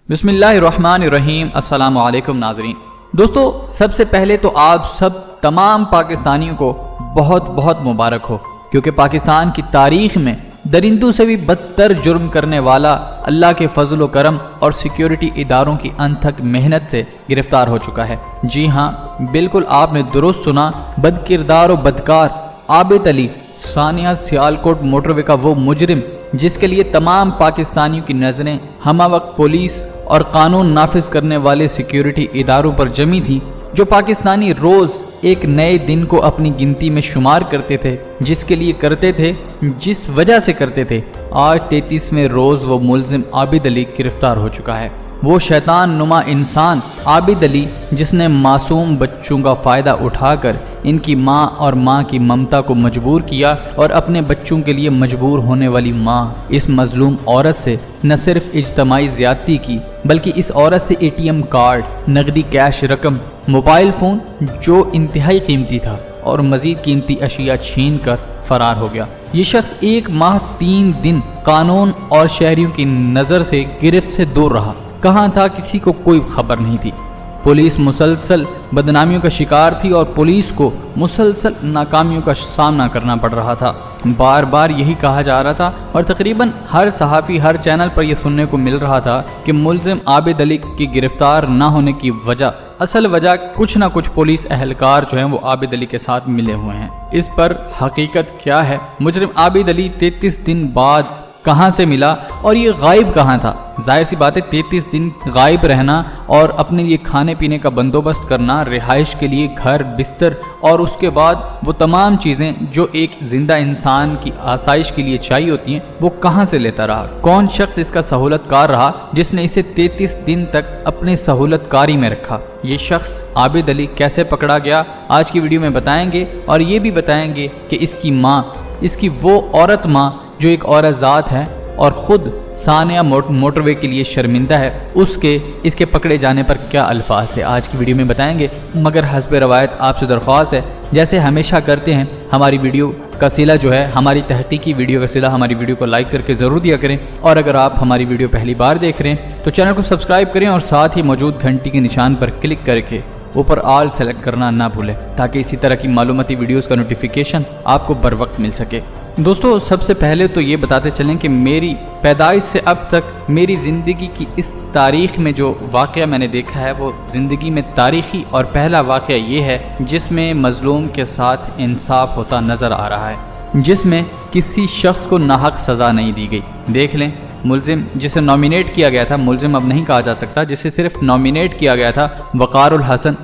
بسم اللہ الرحمن الرحیم۔ السلام علیکم ناظرین۔ دوستو، سب سے پہلے تو آپ سب تمام پاکستانیوں کو بہت بہت مبارک ہو، کیونکہ پاکستان کی تاریخ میں درندوں سے بھی بدتر جرم کرنے والا اللہ کے فضل و کرم اور سیکیورٹی اداروں کی انتھک محنت سے گرفتار ہو چکا ہے۔ جی ہاں، بالکل آپ نے درست سنا، بد کردار و بدکار عابد علی ثانیہ سیالکوٹ موٹر وے کا وہ مجرم جس کے لیے تمام پاکستانیوں کی نظریں ہمہ وقت پولیس اور قانون نافذ کرنے والے سیکیورٹی اداروں پر جمی تھی، جو پاکستانی روز ایک نئے دن کو اپنی گنتی میں شمار کرتے تھے، جس کے لیے کرتے تھے، جس وجہ سے کرتے تھے۔ آج 33ویں روز وہ ملزم عابد علی گرفتار ہو چکا ہے۔ وہ شیطان نما انسان عابد علی، جس نے معصوم بچوں کا فائدہ اٹھا کر ان کی ماں اور ماں کی ممتا کو مجبور کیا اور اپنے بچوں کے لیے مجبور ہونے والی ماں اس مظلوم عورت سے نہ صرف اجتماعی زیادتی کی، بلکہ اس عورت سے ATM کارڈ، نقدی کیش رقم، موبائل فون جو انتہائی قیمتی تھا اور مزید قیمتی اشیاء چھین کر فرار ہو گیا۔ یہ شخص 1 ماہ 3 دن قانون اور شہریوں کی نظر سے گرفت سے دور رہا۔ کہاں تھا، کسی کو کوئی خبر نہیں تھی۔ پولیس مسلسل بدنامیوں کا شکار تھی اور پولیس کو مسلسل ناکامیوں کا سامنا کرنا پڑ رہا تھا۔ بار بار یہی کہا جا رہا تھا اور تقریباً ہر صحافی، ہر چینل پر یہ سننے کو مل رہا تھا کہ ملزم عابد علی کی گرفتار نہ ہونے کی اصل وجہ کچھ نہ کچھ پولیس اہلکار جو ہیں وہ عابد علی کے ساتھ ملے ہوئے ہیں۔ اس پر حقیقت کیا ہے؟ مجرم عابد علی 33 دن بعد کہاں سے ملا اور یہ غائب کہاں تھا؟ ظاہر سی بات ہے، 33 دن غائب رہنا اور اپنے لیے کھانے پینے کا بندوبست کرنا، رہائش کے لیے گھر، بستر اور اس کے بعد وہ تمام چیزیں جو ایک زندہ انسان کی آسائش کے لیے چاہیے ہوتی ہیں، وہ کہاں سے لیتا رہا؟ کون شخص اس کا سہولت کار رہا جس نے اسے 33 دن تک اپنے سہولت کاری میں رکھا؟ یہ شخص عابد علی کیسے پکڑا گیا، آج کی ویڈیو میں بتائیں گے، اور یہ بھی بتائیں گے کہ اس کی ماں، اس کی وہ عورت ماں جو ایک عورت ذات ہے اور خود ثانیہ موٹر وے کے لیے شرمندہ ہے، اس کے پکڑے جانے پر کیا الفاظ تھے، آج کی ویڈیو میں بتائیں گے۔ مگر حسب روایت آپ سے درخواست ہے، جیسے ہمیشہ کرتے ہیں، ہماری ویڈیو کا صلہ جو ہے، ہماری تحقیقی ویڈیو کا صلہ ہماری ویڈیو کو لائک کر کے ضرور دیا کریں، اور اگر آپ ہماری ویڈیو پہلی بار دیکھ رہے ہیں تو چینل کو سبسکرائب کریں اور ساتھ ہی موجود گھنٹی کے نشان پر کلک کر کے اوپر آل سیلیکٹ کرنا نہ بھولیں، تاکہ اسی طرح کی معلوماتی ویڈیوز کا نوٹیفیکیشن آپ کو بر وقت مل سکے۔ دوستو، سب سے پہلے تو یہ بتاتے چلیں کہ میری پیدائش سے اب تک میری زندگی کی اس تاریخ میں جو واقعہ میں نے دیکھا ہے، وہ زندگی میں تاریخی اور پہلا واقعہ یہ ہے جس میں مظلوم کے ساتھ انصاف ہوتا نظر آ رہا ہے، جس میں کسی شخص کو ناحق سزا نہیں دی گئی۔ دیکھ لیں، ملزم جسے نامینیٹ کیا گیا تھا، ملزم اب نہیں کہا جا سکتا، جسے صرف نامینیٹ کیا گیا تھا، وقار الحسن،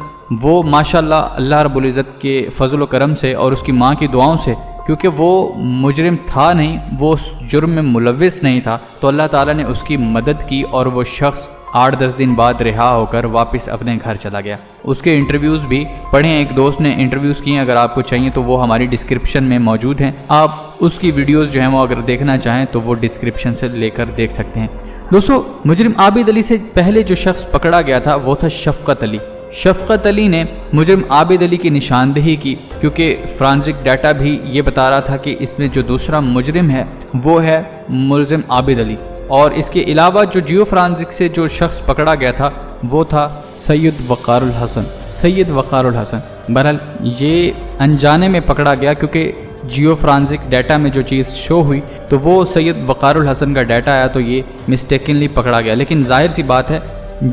وہ ماشاءاللہ اللہ رب العزت کے فضل و کرم سے اور اس کی ماں کی دعاؤں سے، کیونکہ وہ مجرم تھا نہیں، وہ اس جرم میں ملوث نہیں تھا، تو اللہ تعالیٰ نے اس کی مدد کی اور وہ شخص 8-10 دن بعد رہا ہو کر واپس اپنے گھر چلا گیا۔ اس کے انٹرویوز بھی پڑھیں، ایک دوست نے انٹرویوز کیے، اگر آپ کو چاہیے تو وہ ہماری ڈسکرپشن میں موجود ہیں، آپ اس کی ویڈیوز جو ہیں وہ اگر دیکھنا چاہیں تو وہ ڈسکرپشن سے لے کر دیکھ سکتے ہیں۔ دوستو، مجرم عابد علی سے پہلے جو شخص پکڑا گیا تھا وہ تھا شفقت علی۔ شفقت علی نے مجرم عابد علی کی نشاندہی کی، کیونکہ فرانزک ڈیٹا بھی یہ بتا رہا تھا کہ اس میں جو دوسرا مجرم ہے وہ ہے ملزم عابد علی، اور اس کے علاوہ جو جیو فرانزک سے جو شخص پکڑا گیا تھا وہ تھا سید وقار الحسن۔ بہرحال یہ انجانے میں پکڑا گیا، کیونکہ جیو فرانزک ڈیٹا میں جو چیز شو ہوئی تو وہ سید وقار الحسن کا ڈیٹا آیا، تو یہ مسٹیکنلی پکڑا گیا۔ لیکن ظاہر سی بات ہے،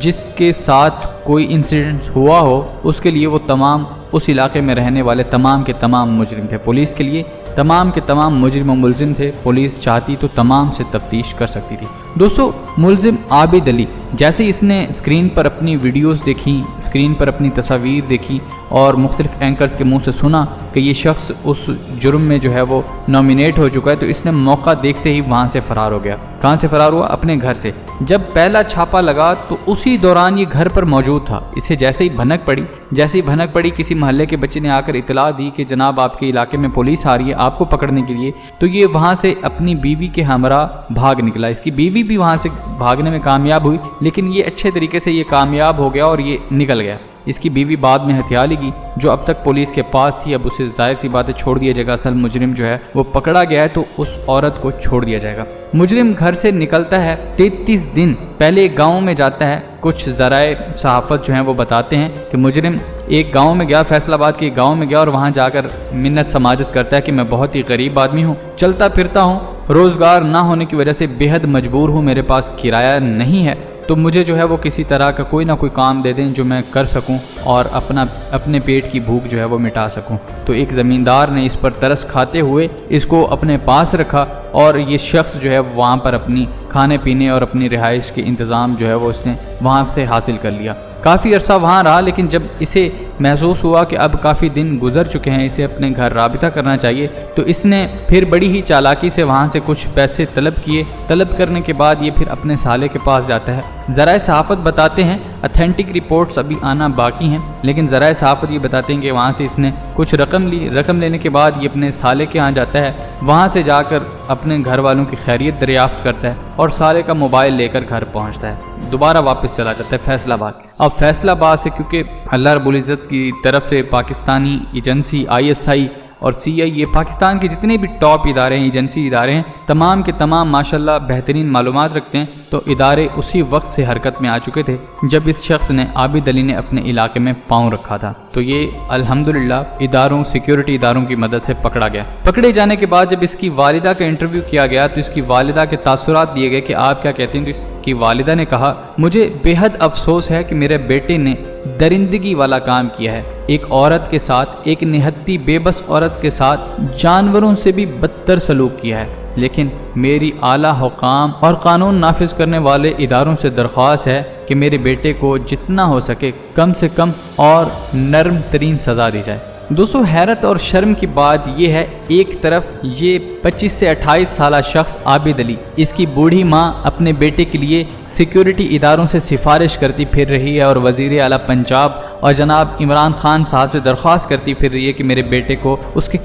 جس کے ساتھ کوئی انسیڈنٹ ہوا ہو اس کے لیے وہ تمام اس علاقے میں رہنے والے تمام کے تمام مجرم تھے، پولیس کے لیے تمام کے تمام مجرم و ملزم تھے، پولیس چاہتی تو تمام سے تفتیش کر سکتی تھی۔ دوستو، ملزم عابد علی جیسے اس نے اسکرین پر اپنی ویڈیوز دیکھی، اسکرین پر اپنی تصاویر دیکھی اور مختلف اینکرز کے منہ سے سنا کہ یہ شخص اس جرم میں جو ہے وہ نامینیٹ ہو چکا ہے، تو اس نے موقع دیکھتے ہی وہاں سے فرار ہو گیا۔ کہاں سے فرار ہوا؟ اپنے گھر سے۔ جب پہلا چھاپا لگا تو اسی دوران یہ گھر پر موجود تھا۔ اسے جیسے ہی بھنک پڑی کسی محلے کے بچے نے آ کر اطلاع دی کہ جناب آپ کے علاقے میں پولیس آ رہی ہے آپ کو پکڑنے کے لیے، تو یہ وہاں سے اپنی بیوی کے ہمراہ بھاگ نکلا۔ اس کی بیوی بھی وہاں سے بھاگنے میں کامیاب ہوئی، لیکن یہ اچھے طریقے سے یہ کامیاب ہو گیا اور یہ نکل گیا۔ اس کی بیوی بعد میں ہتھیار لے گی جو اب تک پولیس کے پاس تھی، اب اسے ظاہر سی بات ہے چھوڑ دیا جائے گا، اصل مجرم جو ہے وہ پکڑا گیا ہے تو اس عورت کو چھوڑ دیا جائے گا۔ مجرم گھر سے نکلتا ہے 33 دن پہلے ایک گاؤں میں جاتا ہے۔ کچھ ذرائع صحافت جو ہیں وہ بتاتے ہیں کہ مجرم ایک گاؤں میں گیا، فیصل آباد کے ایک گاؤں میں گیا اور وہاں جا کر منت سماجت کرتا ہے کہ میں بہت ہی غریب آدمی ہوں، چلتا پھرتا ہوں، روزگار نہ ہونے کی وجہ سے بے حد مجبور ہوں، میرے پاس کرایہ نہیں ہے، تو مجھے جو ہے وہ کسی طرح کا کوئی نہ کوئی کام دے دیں جو میں کر سکوں اور اپنے پیٹ کی بھوک جو ہے وہ مٹا سکوں۔ تو ایک زمیندار نے اس پر ترس کھاتے ہوئے اس کو اپنے پاس رکھا اور یہ شخص جو ہے وہاں پر اپنی کھانے پینے اور اپنی رہائش کے انتظام جو ہے وہ اس نے وہاں سے حاصل کر لیا۔ کافی عرصہ وہاں رہا، لیکن جب اسے محسوس ہوا کہ اب کافی دن گزر چکے ہیں، اسے اپنے گھر رابطہ کرنا چاہیے، تو اس نے پھر بڑی ہی چالاکی سے وہاں سے کچھ پیسے طلب کیے۔ طلب کرنے کے بعد یہ پھر اپنے سالے کے پاس جاتا ہے۔ ذرائع صحافت بتاتے ہیں، اتھینٹک رپورٹس ابھی آنا باقی ہیں، لیکن ذرائع صحافت یہ بتاتے ہیں کہ وہاں سے اس نے کچھ رقم لی۔ رقم لینے کے بعد یہ اپنے سالے کے ہاں جاتا ہے، وہاں سے جا کر اپنے گھر والوں کی خیریت دریافت کرتا ہے اور سالے کا موبائل لے کر گھر پہنچتا ہے، دوبارہ واپس چلا جاتا ہے فیصل آباد۔ اب فیصل آباد سے کیونکہ اللہ رب العزت کی طرف سے پاکستانی ایجنسی ISI اور CIA، یہ پاکستان کے جتنے بھی ٹاپ ادارے ہیں، ایجنسی ادارے ہیں، تمام کے تمام ماشاءاللہ بہترین معلومات رکھتے ہیں، تو ادارے اسی وقت سے حرکت میں آ چکے تھے جب اس شخص نے عابد علی نے اپنے علاقے میں پاؤں رکھا تھا۔ تو یہ الحمدللہ سیکیورٹی اداروں کی مدد سے پکڑا گیا۔ پکڑے جانے کے بعد جب اس کی والدہ کا انٹرویو کیا گیا تو اس کی والدہ کے تاثرات دیے گئے کہ آپ کیا کہتے ہیں، تو اس کی والدہ نے کہا مجھے بے حد افسوس ہے کہ میرے بیٹے نے درندگی والا کام کیا ہے، ایک عورت کے ساتھ، ایک نہتی بے بس عورت کے ساتھ جانوروں سے بھی بدتر سلوک کیا ہے، لیکن میری اعلیٰ حکام اور قانون نافذ کرنے والے اداروں سے درخواست ہے کہ میرے بیٹے کو جتنا ہو سکے کم سے کم اور نرم ترین سزا دی جائے۔ دوستو حیرت اور شرم کی بات یہ ہے، ایک طرف یہ 25 سے 28 سالہ شخص عابد علی، اس کی بوڑھی ماں اپنے بیٹے کے لیے سیکیورٹی اداروں سے سفارش کرتی پھر رہی ہے اور وزیر اعلیٰ پنجاب اور جناب عمران خان صاحب سے درخواست کرتی پھر رہی ہے کہ میرے بیٹے کو اس کے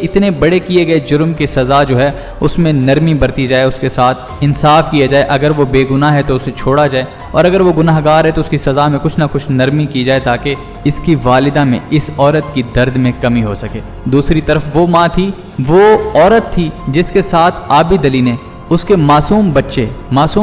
اتنے بڑے کیے گئے جرم کی سزا جو ہے اس میں نرمی برتی جائے، اس کے ساتھ انصاف کیا جائے، اگر وہ بے گناہ ہے تو اسے چھوڑا جائے اور اگر وہ گناہ گار ہے تو اس کی سزا میں کچھ نہ کچھ نرمی کی جائے تاکہ اس کی والدہ میں، اس عورت کی درد میں کمی ہو سکے۔ دوسری طرف وہ ماں تھی، وہ عورت تھی جس کے ساتھ عابد علی نے اس کے معصوم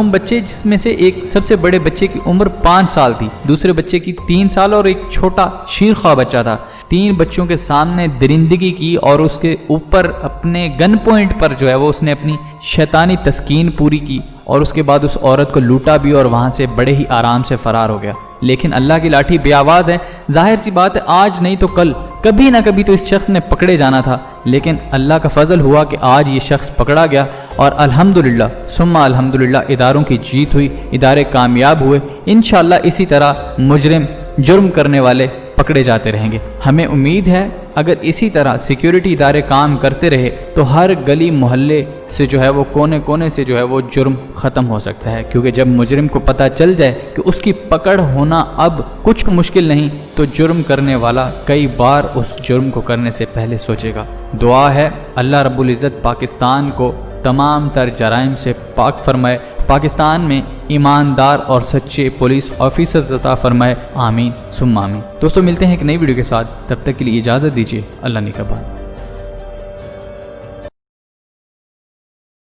بچے جس میں سے ایک سب سے بڑے بچے کی عمر 5 سال تھی، دوسرے بچے کی 3 سال اور ایک چھوٹا شیرخواہ بچہ تھا، 3 بچوں کے سامنے درندگی کی اور اس کے اوپر اپنے گن پوائنٹ پر جو ہے وہ اس نے اپنی شیطانی تسکین پوری کی اور اس کے بعد اس عورت کو لوٹا بھی اور وہاں سے بڑے ہی آرام سے فرار ہو گیا۔ لیکن اللہ کی لاٹھی بے آواز ہے، ظاہر سی بات ہے آج نہیں تو کل کبھی نہ کبھی تو اس شخص نے پکڑے جانا تھا، لیکن اللہ کا فضل ہوا کہ آج یہ شخص پکڑا گیا اور الحمدللہ ثم الحمدللہ اداروں کی جیت ہوئی، ادارے کامیاب ہوئے۔ انشاءاللہ اسی طرح مجرم، جرم کرنے والے پکڑے جاتے رہیں گے۔ ہمیں امید ہے اگر اسی طرح سیکیورٹی ادارے کام کرتے رہے تو ہر گلی محلے سے جو ہے وہ کونے کونے سے جو ہے وہ جرم ختم ہو سکتا ہے، کیونکہ جب مجرم کو پتہ چل جائے کہ اس کی پکڑ ہونا اب کچھ مشکل نہیں تو جرم کرنے والا کئی بار اس جرم کو کرنے سے پہلے سوچے گا۔ دعا ہے اللہ رب العزت پاکستان کو تمام تر جرائم سے پاک فرمائے، پاکستان میں ایماندار اور سچے پولیس آفیسرز عطا فرمائے، آمین ثم آمین۔ دوستو ملتے ہیں ایک نئی ویڈیو کے ساتھ، تب تک کے لیے اجازت دیجیے، اللہ نگہبان۔